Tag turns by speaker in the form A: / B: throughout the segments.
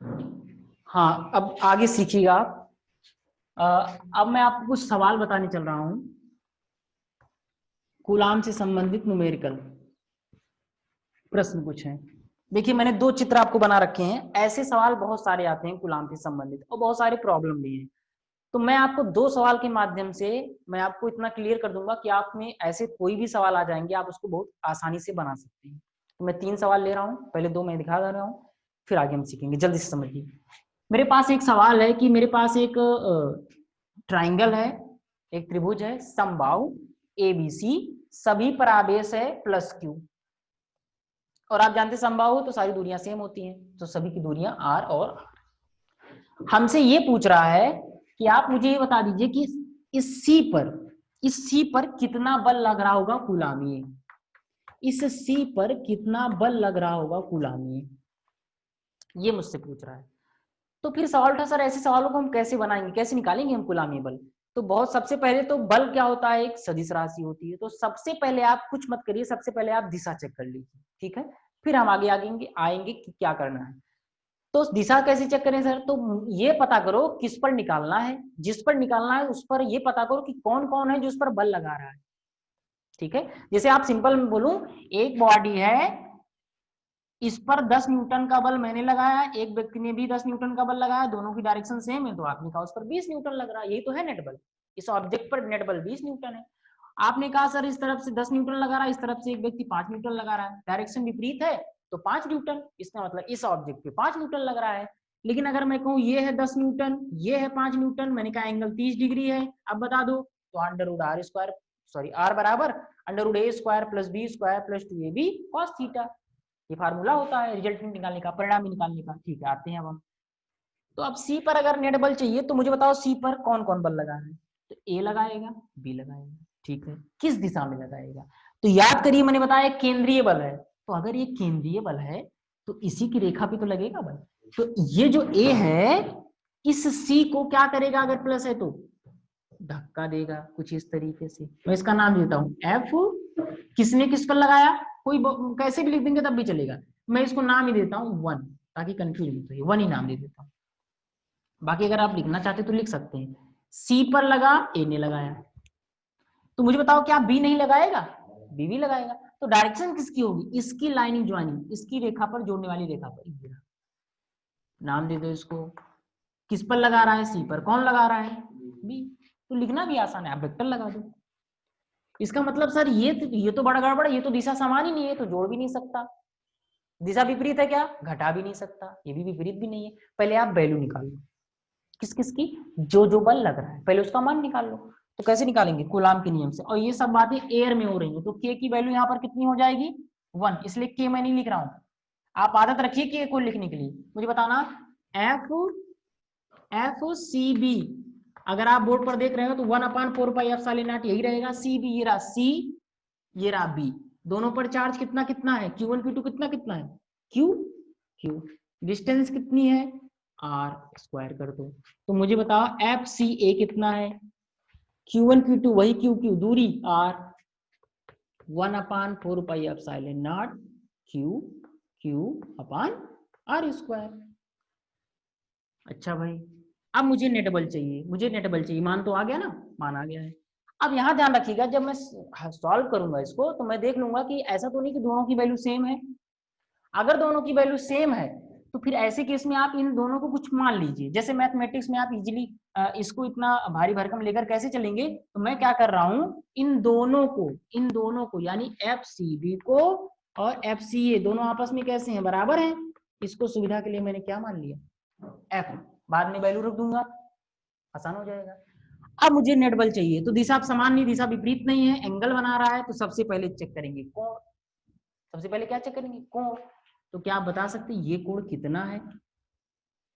A: हाँ, अब आगे सीखिएगा आप। अब मैं आपको कुछ सवाल बताने चल रहा हूं, कूलाम से संबंधित न्यूमेरिकल प्रश्न कुछ हैं। देखिए, मैंने दो चित्र आपको बना रखे हैं। ऐसे सवाल बहुत सारे आते हैं कूलाम से संबंधित, और बहुत सारे प्रॉब्लम भी हैं। तो मैं आपको दो सवाल के माध्यम से मैं आपको इतना क्लियर कर दूंगा कि आप में ऐसे कोई भी सवाल आ जाएंगे, आप उसको बहुत आसानी से बना सकते हैं। तो मैं 3 सवाल ले रहा हूं, पहले 2 मैं दिखा दे रहा हूं, फिर आगे हम सीखेंगे। जल्दी से समझिए। मेरे पास एक सवाल है कि मेरे पास एक ट्राइंगल है, एक त्रिभुज है, समबाहु एबीसी, सभी पर आवेश है +q। और आप जानते हैं समबाहु तो सारी दूरियां सेम होती हैं, तो सभी की दूरियां r और r। हमसे ये पूछ रहा है कि आप मुझे ये बता दीजिए कि इस C पर कितना बल लग रहा होगा कूलामीय। इस C पर कितना बल लग रहा होगा कूलामीय, ये मुझसे पूछ रहा है। तो फिर सवाल उठा, सर ऐसे सवालों को हम कैसे बनाएंगे, कैसे निकालेंगे हम कूलामीय बल। तो बहुत सबसे पहले तो बल क्या होता है, एक सदिश राशि होती है। तो सबसे पहले आप कुछ मत करिए, सबसे पहले आप दिशा चेक कर लीजिए, ठीक है। फिर हम आगे आएंगे कि क्या करना है। तो दिशा कैसे चेक करें सर, तो ये पता करो किस पर निकालना है, जिस पर निकालना है उस पर ये पता करो कि कौन कौन है जो उस पर बल लगा रहा है, ठीक है। जैसे आप सिंपल में बोलूं, एक बॉडी है, इस पर 10 न्यूटन का बल मैंने लगाया, एक व्यक्ति ने भी 10 न्यूटन का बल लगाया, दोनों की डायरेक्शन सेम है, तो आपने कहा उस पर 20 न्यूटन लग रहा है। यही तो है नेट बल, इस ऑब्जेक्ट पर नेट बल 20 न्यूटन है। आपने कहा सर इस तरफ से 10 न्यूटन लगा रहा है, इस तरफ से एक व्यक्ति 5 न्यूटन लगा रहा है, डायरेक्शन विपरीत है तो 5 न्यूटन, इसका मतलब इस ऑब्जेक्ट पे 5 न्यूटन लग रहा है। लेकिन अगर मैं कहूँ ये है 10 न्यूटन, ये है 5 न्यूटन, मैंने कहा एंगल 30 डिग्री है, अब बता दो। तो r बराबर √a² + b² + 2ab cos theta, ये फार्मूला होता है रिजल्टेंट निकालने का, परिणाम निकालने का, ठीक है। आते हैं अब हम। तो अब सी पर अगर नेट बल चाहिए तो मुझे बताओ सी पर कौन कौन बल लगा है। तो ए लगाएगा, बी लगाएगा, ठीक है। किस दिशा में लगाएगा, तो याद करिए मैंने बताया केंद्रीय बल है, तो अगर ये केंद्रीय बल है तो इसी की रेखा पे तो लगेगा बल। तो ये जो ए है, इस सी को क्या करेगा, अगर प्लस है तो धक्का देगा कुछ इस तरीके से। मैं इसका नाम देता हूं एफ। किसने किस पर लगाया, कोई कैसे भी लिख देंगे तब भी चलेगा, मैं इसको नाम ही देता हूं 1, ताकि कंफ्यूज नहीं हो, 1 ही नाम दे देता हूं। बाकी अगर आप लिखना चाहते तो लिख सकते हैं। सी पर लगा, ए ने लगाया, तो मुझे बताओ क्या बी नहीं लगाएगा, बी भी लगाएगा। तो डायरेक्शन किसकी होगी, इसकी लाइनिंग ज्वाइनिंग, इसकी रेखा पर जोड़ने वाली रेखा पर। नाम दे दो इसको। किस पर लगा रहा है, सी पर, कौन लगा रहा है, बी। तो लिखना भी आसान है, आप वेक्टर लगा दो। इसका मतलब सर ये तो बड़ा गड़बड़ है, ये तो दिशा समान ही नहीं है, तो जोड़ भी नहीं सकता। दिशा विपरीत है क्या, घटा भी नहीं सकता, ये भी विपरीत भी नहीं है। पहले आप वैल्यू निकाल लो, किस किस की, जो जो बल लग रहा है पहले उसका मान निकाल लो। तो कैसे निकालेंगे, कूलाम के नियम से। और ये सब बातें एयर में हो रही है, तो के की वैल्यू यहाँ पर कितनी हो जाएगी, 1, इसलिए के मैं नहीं लिख रहा हूं। आप आदत रखिए के को लिखने के लिए। मुझे बताना एफ सी बी, अगर आप बोर्ड पर देख रहे हो तो 1/4πε0 यही रहेगा। सी बी, ये रहा सी, ये रहा बी, दोनों पर चार्ज कितना कितना है, Q1 Q2 कितना कितना है, Q, डिस्टेंस कितनी है, r² कर दो। तो मुझे बताओ एफ सी ए कितना है, Q1 Q2 वही Q दूरी r, 1/4πε0 Q/r²। अच्छा भाई, अब मुझे नेट बल चाहिए, मान तो आ गया ना, मान आ गया है। अब यहाँ ध्यान रखिएगा, जब मैं सॉल्व करूंगा इसको तो मैं देख लूंगा कि ऐसा तो नहीं कि दोनों की वैल्यू सेम है। अगर दोनों की वैल्यू सेम है तो फिर ऐसे केस में आप इन दोनों को कुछ मान लीजिए। जैसे मैथमेटिक्स में आप इजीली इसको इतना भारी भरकम लेकर कैसे चलेंगे, तो मैं क्या कर रहा हूं, इन दोनों को यानी एफ सी बी को और एफ सी ए दोनों आपस में कैसे हैं, बराबर हैं। इसको सुविधा के लिए मैंने क्या मान लिया, एफ, बाद में वैल्यू रख दूंगा, आसान हो जाएगा। अब मुझे नेट बल चाहिए, तो दिशा समान नहीं, दिशा विपरीत नहीं है, एंगल बना रहा है, तो सबसे पहले चेक करेंगे कोण। सबसे पहले क्या चेक करेंगे, कोण। तो क्या आप बता सकते हैं ये कोण कितना है,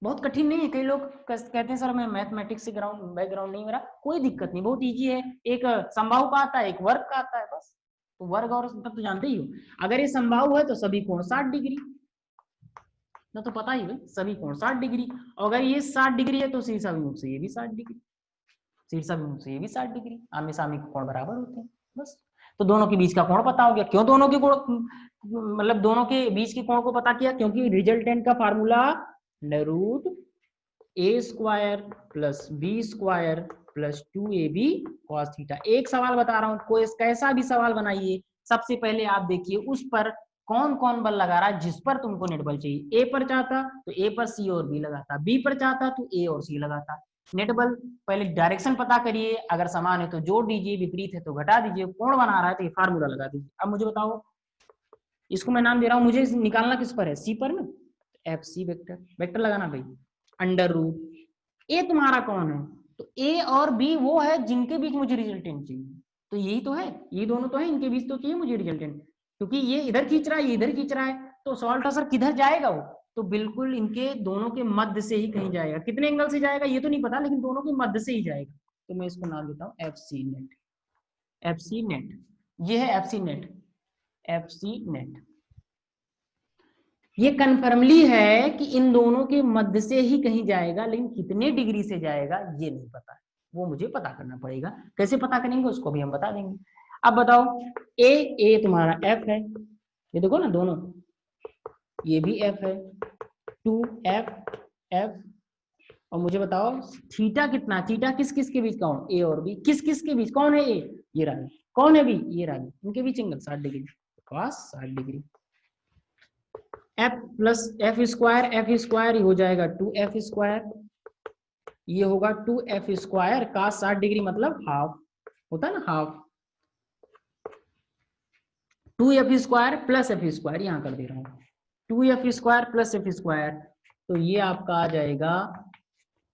A: बहुत कठिन नहीं है। कई लोग कहते हैं सर मैं मैथमेटिक्स से बैकग्राउंड नहीं, मेरा कोई दिक्कत नहीं, बहुत इजी है। एक समबाहु का आता है, एक वर्ग का आता है, बस। तो वर्ग और तब तो जानते ही हो, अगर ये समबाहु है तो सभी कोण 60 डिग्री, ना तो पता ही है सभी कोण 60 डिग्री। और अगर ये 60 डिग्री है तो शीर्षाभिमुख से ये भी 60 डिग्री, शीर्षाभिमुख से ये भी 60 डिग्री, आमने सामने के कोण बराबर होते हैं, बस। तो दोनों के बीच का कोण पता हो गया। क्यों दोनों के कोण, मतलब दोनों के बीच के कोण को पता किया, क्योंकि रिजल्टेंट का formula under root A square plus B square plus 2ab cos theta. एक सवाल बता रहा हूं, कोई कैसा भी सवाल बनाइए, सबसे पहले आप देखिए उस पर कौन कौन बल लगा रहा है जिस पर तुमको नेट बल चाहिए। ए पर चाहता तो ए पर सी और बी लगाता, बी पर चाहता तो ए और सी लगाता। नेट बल पहले डायरेक्शन पता करिए, अगर समान है तो जोड़ दीजिए, विपरीत है तो घटा दीजिए, कोण बना रहा है तो ये फार्मूला लगा दीजिए। अब मुझे बताओ, इसको मैं नाम दे रहा हूं, मुझे निकालना किस पर है, सी पर ना, एफ सी वेक्टर, वेक्टर लगाना भाई। अंडर रूट ए तुम्हारा कौन है, तो ए और बी वो है जिनके बीच मुझे रिजल्टेंट चाहिए, तो यही तो है, ये दोनों तो है, इनके बीच तो चाहिए मुझे रिजल्टेंट, क्योंकि ये इधर खींच रहा है, ये इधर खींच रहा है, तो सॉल्ट असर किधर जाएगा वो, तो बिल्कुल इनके दोनों के मध्य से ही कहीं जाएगा। कितने एंगल से जाएगा ये तो नहीं पता, लेकिन दोनों के मध्य से ही जाएगा। तो मैं इसको नाम देता हूं F C net. F C net, ये है F C net. F C net ये कन्फर्मली है कि इन दोनों के मध्य से ही कहीं जाएगा, लेकिन कितने डिग्री से जाएगा ये नहीं पता है, वो मुझे पता करना पड़ेगा। कैसे पता करेंगे उसको भी हम बता देंगे। अब बताओ, ए तुम्हारा एफ है, ये देखो ना दोनों, ये भी एफ है, 2f एफ। और मुझे बताओ थीटा कितना, थीटा किस किस के बीच का हो, ए और बी, किस किस के बीच, कौन है ए, ये रहा, कौन है बी, ये रहा, उनके बीच angle 60 degree, cos 60 degree. F plus F square हो जाएगा 2f स्क्वायर, ये होगा 2f स्क्वायर का 60 डिग्री मतलब हाफ होता है ना, half 2f square plus F square, यहां कर दे रहा हूं 2f square plus F square, तो ये आपका आ जाएगा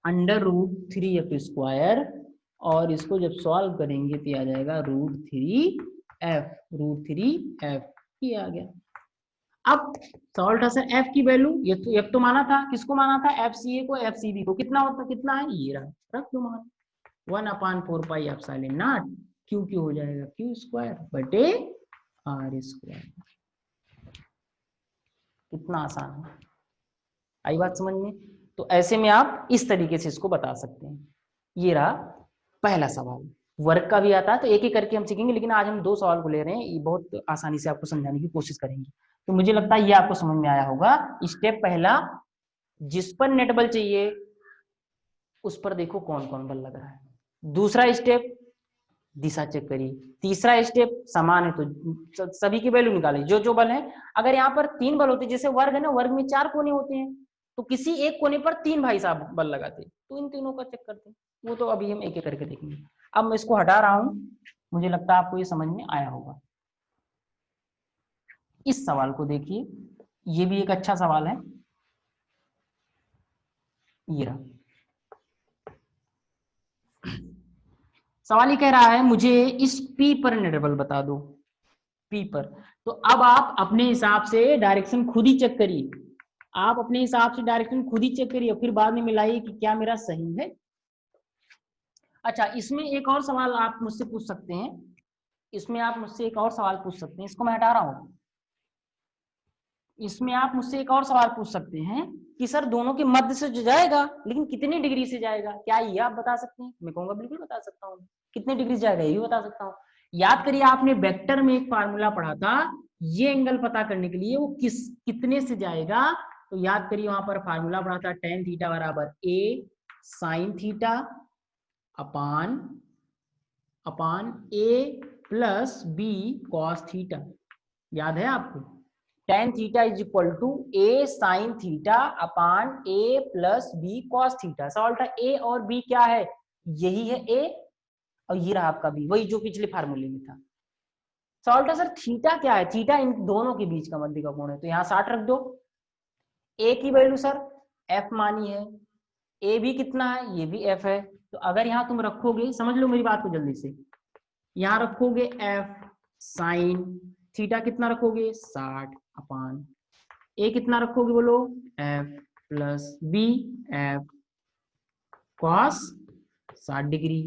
A: अंडर रूट 3f स्क्वायर, और इसको जब सॉल्व करेंगे तो आ जाएगा रूट थ्री एफ, ये आ गया। अब सॉल्ट असर एफ की वैल्यू, ये तो एफ तो माना था, किसको माना था, एफ सी ए को, एफ सी बी को, कितना होता, कितना है, ये रहा, रख दो मान 1/4 pi epsilon not, Q Q हो जाएगा क्यू स्क्वायर बटे आर स्क्वायर। कितना आसान है, आई बात समझ में। तो ऐसे में आप इस तरीके से इसको बता सकते हैं। ये रहा पहला सवाल, वर्क का भी आता है तो एक एक करके हम सीखेंगे, लेकिन आज हम 2 सवाल को ले रहे हैं, ये बहुत आसानी से आपको समझाने की कोशिश करेंगे। तो मुझे लगता है ये आपको समझ में आया होगा। स्टेप पहला, जिस पर नेट बल चाहिए उस पर देखो कौन कौन बल लग रहा है। दूसरा स्टेप, दिशा चेक करिए। तीसरा स्टेप, समान है तो सभी की वैल्यू निकालिए, जो जो बल है। अगर यहाँ पर 3 बल होते, जैसे वर्ग है ना, वर्ग में 4 कोने होते हैं, तो किसी एक कोने पर 3 भाई साहब बल लगाते, तो इन तीनों का चेक करते, वो तो अभी हम एक एक करके देखेंगे। अब मैं इसको हटा रहा हूं, मुझे लगता है आपको ये समझ में आया होगा। इस सवाल को देखिए, ये भी एक अच्छा सवाल है, ये रहा सवाल। ये कह रहा है मुझे इस P पर नेट बल बता दो, P पर। तो अब आप अपने हिसाब से डायरेक्शन खुद ही चेक करिए, आप अपने हिसाब से डायरेक्शन खुद ही चेक करिए, फिर बाद में मिलाइए कि क्या मेरा सही है। अच्छा, इसमें एक और सवाल आप मुझसे पूछ सकते हैं, इसमें आप मुझसे एक और सवाल पूछ सकते हैं, इसको मैं हटा रहा हूं। इसमें आप मुझसे एक और सवाल पूछ सकते हैं कि सर दोनों के मध्य से जो जाएगा, लेकिन कितनी डिग्री से जाएगा, क्या ये आप बता सकते हैं। मैं कहूंगा बिल्कुल बता सकता हूँ, कितने डिग्री से जाएगा ये भी बता सकता हूँ। याद करिए आपने वेक्टर में एक फार्मूला पढ़ा था, ये एंगल पता करने के लिए वो कितने से जाएगा। तो याद करिए वहां पर फार्मूला पढ़ा था, tan थीटा बराबर a sin theta upon a plus b cos theta. याद है आपको, tan theta is equal to a sin theta upon a plus b cos theta. सवाल था a और b क्या है, यही है a और ये रहा आपका b, वही जो पिछले फार्मूले में था। सवाल था सर थीटा क्या है, थीटा इन दोनों के बीच का मध्य का कोण है, तो यहाँ 60 रख दो। a की वैल्यू सर f मानी है, a भी कितना है, ये भी f है, तो अगर यहाँ तुम रखोगे, समझ लो मेरी बात को जल्दी से, यहाँ रखोगे f साइन थीटा कितना रखोगे 60 अपान a कितना रखोगे बोलो f plus b f cos 60 degree,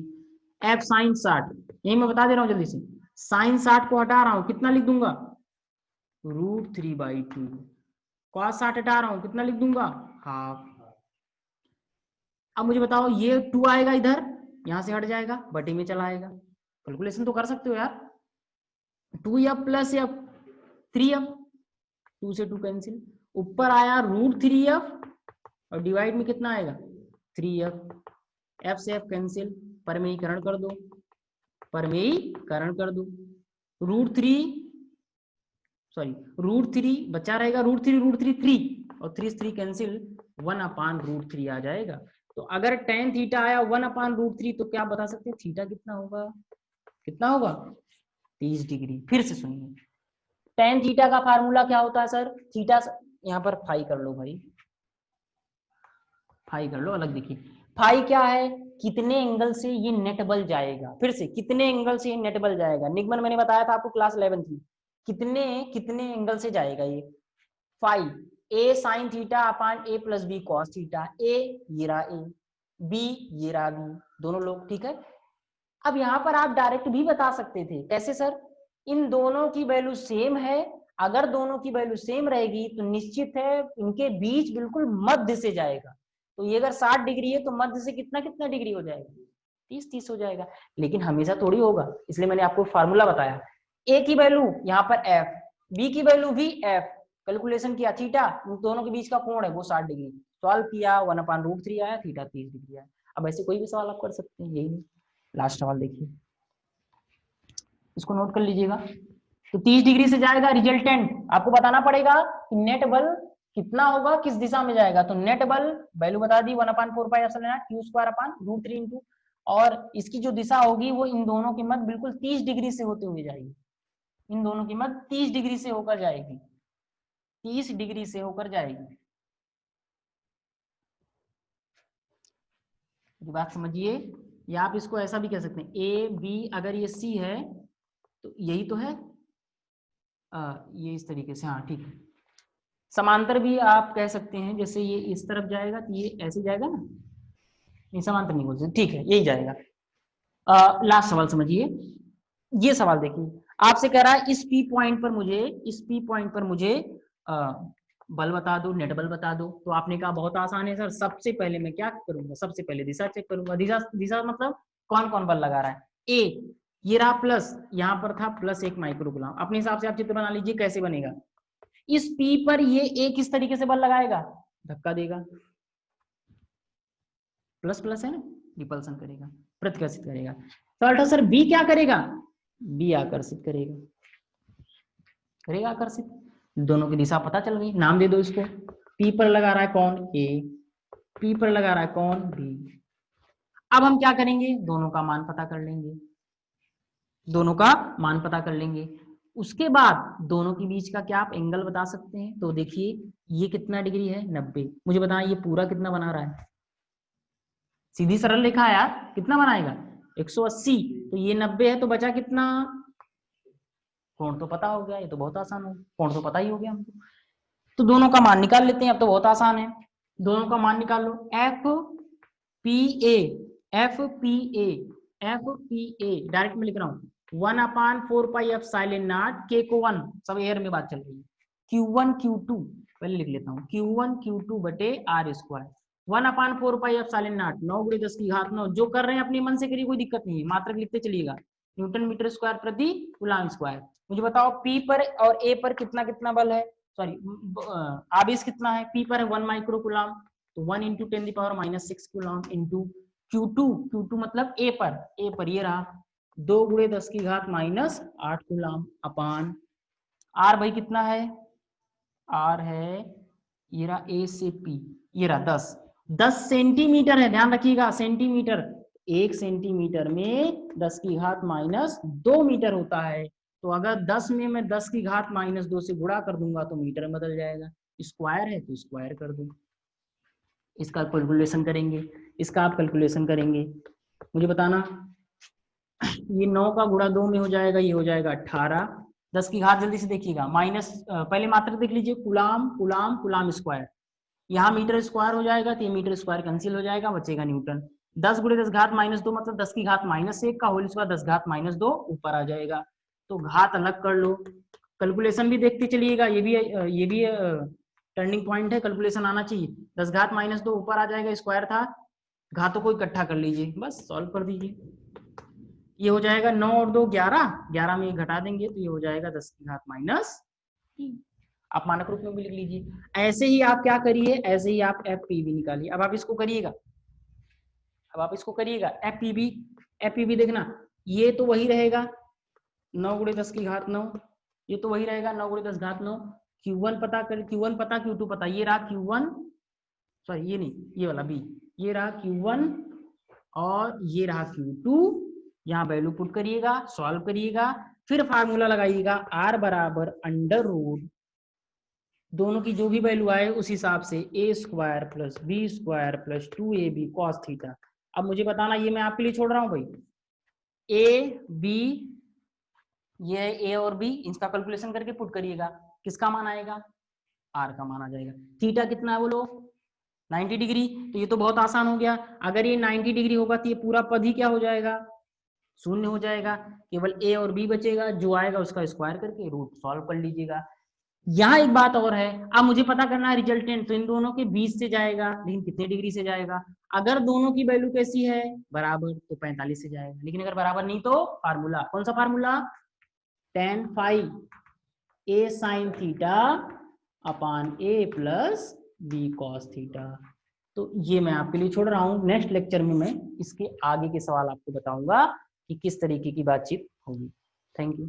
A: f sine 60, यही मैं बता दे रहा हूं जल्दी से, साइन 60 को हटा रहा हूं, कितना लिख दूंगा √3/2, cos 60 हटा रहा हूं, कितना लिख दूंगा हाफ। अब मुझे बताओ ये 2 आएगा इधर, यहां से हट जाएगा, बटे में चला आएगा, कैलकुलेशन तो कर सकते हो यार, 2f प्लस f 3f, 2 से 2 कैंसिल, ऊपर आया √3f और डिवाइड में कितना आएगा 3f, f से f कैंसिल, परमेयीकरण कर दो, परमेयीकरण कर दो, √3 बचा रहेगा, √3 और 3 कैंसिल, 1/√3 आ जाएगा। तो अगर tan थीटा आया 1/√3 तो क्या बता सकते हैं थीटा कितना होगा, कितना होगा 30 डिग्री। फिर से सुनिए, tan थीटा का फार्मूला क्या होता है सर, थीटा, यहाँ पर फाई कर लो भाई, फाई कर लो अलग। देखिए फाई क्या है, कितने एंगल से ये नेट बल जाएगा, फिर से कितने एंगल से ये नेट बल जाएगा, निगमन मैंने बताया था आपको क्लास 11th में, कितने एंगल से जाएगा ये, phi a sine theta upon a plus B cos theta, a ये रहा a, b ये रहा b, दोनों लोग, ठीक है। अब यहाँ पर आप डायरेक्ट भी बता सकते थे, कैसे सर, इन दोनों की वैल्यू सेम है, अगर दोनों की वैल्यू सेम रहेगी तो निश्चित है इनके बीच बिल्कुल मध्य से जाएगा, तो ये अगर 60 डिग्री है तो मध्य से कितना कितना डिग्री हो जाएगा, 30 हो जाएगा। लेकिन हमेशा थोड़ी होगा, इसलिए मैंने आपको फार्मूला बताया, a की वैल्यू यहाँ पर f, b की वैल्यू भी f, कैलकुलेशन किया थीटा, दोनों के बीच का कोण है वो 60 डिग्री, सॉल्व किया 1/√3 आया, थीटा 30 डिग्री आया। अब ऐसे कोई भी सवाल आप कर सकते हैं, यही लास्ट सवाल देखिए, इसको नोट कर लीजिएगा। तो 30 डिग्री से जाएगा, रिजल्टेंट आपको बताना पड़ेगा कि नेट बल कितना होगा, किस दिशा में जाएगा, तो नेट बल वैल्यू बता दी 1/4πε0 q² इंटू, और इसकी जो दिशा होगी वो इन दोनों की मध्य बिल्कुल 30 डिग्री से होते हुए जाएगी, इन दोनों की मध्य 30 डिग्री से होकर जाएगी, 30 डिग्री से होकर जाएगी। बात समझिए, या आप इसको ऐसा भी कह सकते हैं, ए बी अगर ये सी है तो यही तो है, ये इस तरीके से, हाँ ठीक है। समांतर भी आप कह सकते हैं, जैसे ये इस तरफ जाएगा तो ये ऐसे जाएगा ना, नहीं समांतर नहीं बोल सकते, ठीक है यही जाएगा। लास्ट सवाल समझिए, ये सवाल देखिए, आपसे कह रहा है इस पी पॉइंट पर मुझे बल बता दो, नेट बल बता दो। तो आपने कहा बहुत आसान है सर, सबसे पहले मैं क्या करूंगा, सबसे पहले दिशा चेक करूंगा, दिशा मतलब कौन कौन बल लगा रहा है, ए ये रहा प्लस, यहाँ पर था +1 माइक्रोकूलम, अपने हिसाब से आप चित्र बना लीजिए कैसे बनेगा। इस P पर ये A किस तरीके से बल लगाएगा, धक्का देगा, प्लस प्लस है ना, रिपल्सन करेगा, प्रतिकर्षित करेगा। तो अल्ट्रा सर B क्या करेगा, B आकर्षित करेगा आकर्षित। दोनों की दिशा पता चल गई, नाम दे दो इसको, P पर लगा रहा है कौन A, P पर लगा रहा है कौन B। अब हम क्या करेंगे, दोनों का मान पता कर लेंगे, दोनों का मान पता कर लेंगे। उसके बाद दोनों के बीच का क्या आप एंगल बता सकते हैं, तो देखिए ये कितना डिग्री है 90, मुझे बताएं ये पूरा कितना बना रहा है, सीधी सरल रेखा है यार, कितना बनाएगा 180, तो ये 90 है तो बचा कितना, कोण तो पता हो गया, ये तो बहुत आसान हो, कोण तो पता ही हो गया हमको। तो दोनों का मान निकाल लेते हैं, अब तो बहुत आसान है, दोनों का मान निकाल लो, FPA डायरेक्ट में लिख रहा हूँ 1/4πε0, k को 1, सब एयर में बात चल रही है, Q1 Q2 पहले लिख लेता हूँ, Q1 Q2 बटे R स्क्वायर, 1/4πε0, 9 × 10⁹, जो कर रहे हैं अपने मन से करिए, कोई दिक्कत नहीं है, मात्रक लिखते चलिएगा, न्यूटन मीटर स्क्वायर प्रति कूलम्ब स्क्वायर। मुझे बताओ P पर और A पर कितना कितना बल है, सॉरी आवेश कितना है, P पर है 1 माइक्रो कूलम्ब, तो 1 × 10⁻⁶ कूलम्ब इंटू Q2 मतलब A पर ये रहा 2 × 10⁻⁸ कूलम्ब अपान R भाई कितना है, R है ये रहा A से P, ये रहा 10 सेंटीमीटर है, ध्यान रखिएगा सेंटीमीटर, 1 सेंटीमीटर में 10⁻² मीटर होता है, तो अगर 10 में मैं 10⁻² से गुणा कर दूंगा तो मीटर में बदल जाएगा, स्क्वायर है तो स्क्वायर कर दूं, इसका कैलकुलेशन करेंगे, इसका आप कैलकुलेशन करेंगे, मुझे बताना, ये 9 का गुणा 2 में हो जाएगा, ये हो जाएगा 18, 10 की घात जल्दी से देखिएगा माइनस, पहले मात्रक देख लीजिए, कूलम्ब स्क्वायर, यहाँ मीटर स्क्वायर हो जाएगा तो ये मीटर स्क्वायर कैंसिल हो जाएगा, बचेगा न्यूटन, 10 × 10⁻² मतलब 10 की घात -1 का होल स्क्वायर 10⁻² ऊपर आ जाएगा, तो घात अलग कर लो, कैलकुलेशन भी देखते चलिएगा, ये भी टर्निंग पॉइंट है, कैलकुलेशन आना चाहिए, 10⁻² ऊपर आ जाएगा, स्क्वायर था, घातों को इकट्ठा कर लीजिए, बस सॉल्व कर दीजिए, ये हो जाएगा 9 और 2 11, 11 में घटा देंगे तो ये हो जाएगा 10⁻³ आप मानक रूप में भी लिख लीजिए। ऐसे ही आप क्या करिए, ऐसे ही आप एफ पी बी निकालिए। अब आप इसको करिएगा, एफ पी बी देखना, ये तो वही रहेगा 9 × 10 की घात 9, ये तो वही रहेगा 9 × 10 घात 9। Q1 पता कर, Q1 पता, Q2 पता, ये रहा Q1, सॉरी ये नहीं, ये वाला बी, ये रहा Q1 और ये रहा Q2। यहाँ वैल्यू पुट करिएगा, सॉल्व करिएगा, फिर फार्मूला लगाइएगा R बराबर अंडर रूट दोनों की जो भी वैल्यू आए उस हिसाब से a² + b² + 2ab cos theta. अब मुझे बताना, ये मैं आपके लिए छोड़ रहा हूं भाई, ए बी, ये ए और बी, इसका कैलकुलेशन करके पुट करिएगा, किसका मान आएगा, आर का मान आ जाएगा। थीटा कितना है बोलो, 90 डिग्री। तो ये तो बहुत आसान हो गया, अगर ये 90 डिग्री होगा तो ये पूरा पद ही क्या हो जाएगा, शून्य हो जाएगा, केवल ए और बी बचेगा, जो आएगा उसका स्क्वायर करके रूट सॉल्व कर लीजिएगा। यहाँ एक बात और है, अब मुझे पता करना है रिजल्टेंट, तो इन दोनों के 20 से जाएगा, लेकिन कितने डिग्री से जाएगा, अगर दोनों की वैल्यू कैसी है बराबर तो 45 से जाएगा, लेकिन अगर बराबर नहीं तो फार्मूला, कौन सा formula, tan phi a sin theta upon a plus b cos theta. तो ये मैं आपके लिए छोड़ रहा हूँ, नेक्स्ट लेक्चर में मैं इसके आगे के सवाल आपको बताऊंगा कि किस तरीके की बातचीत होगी। Thank you.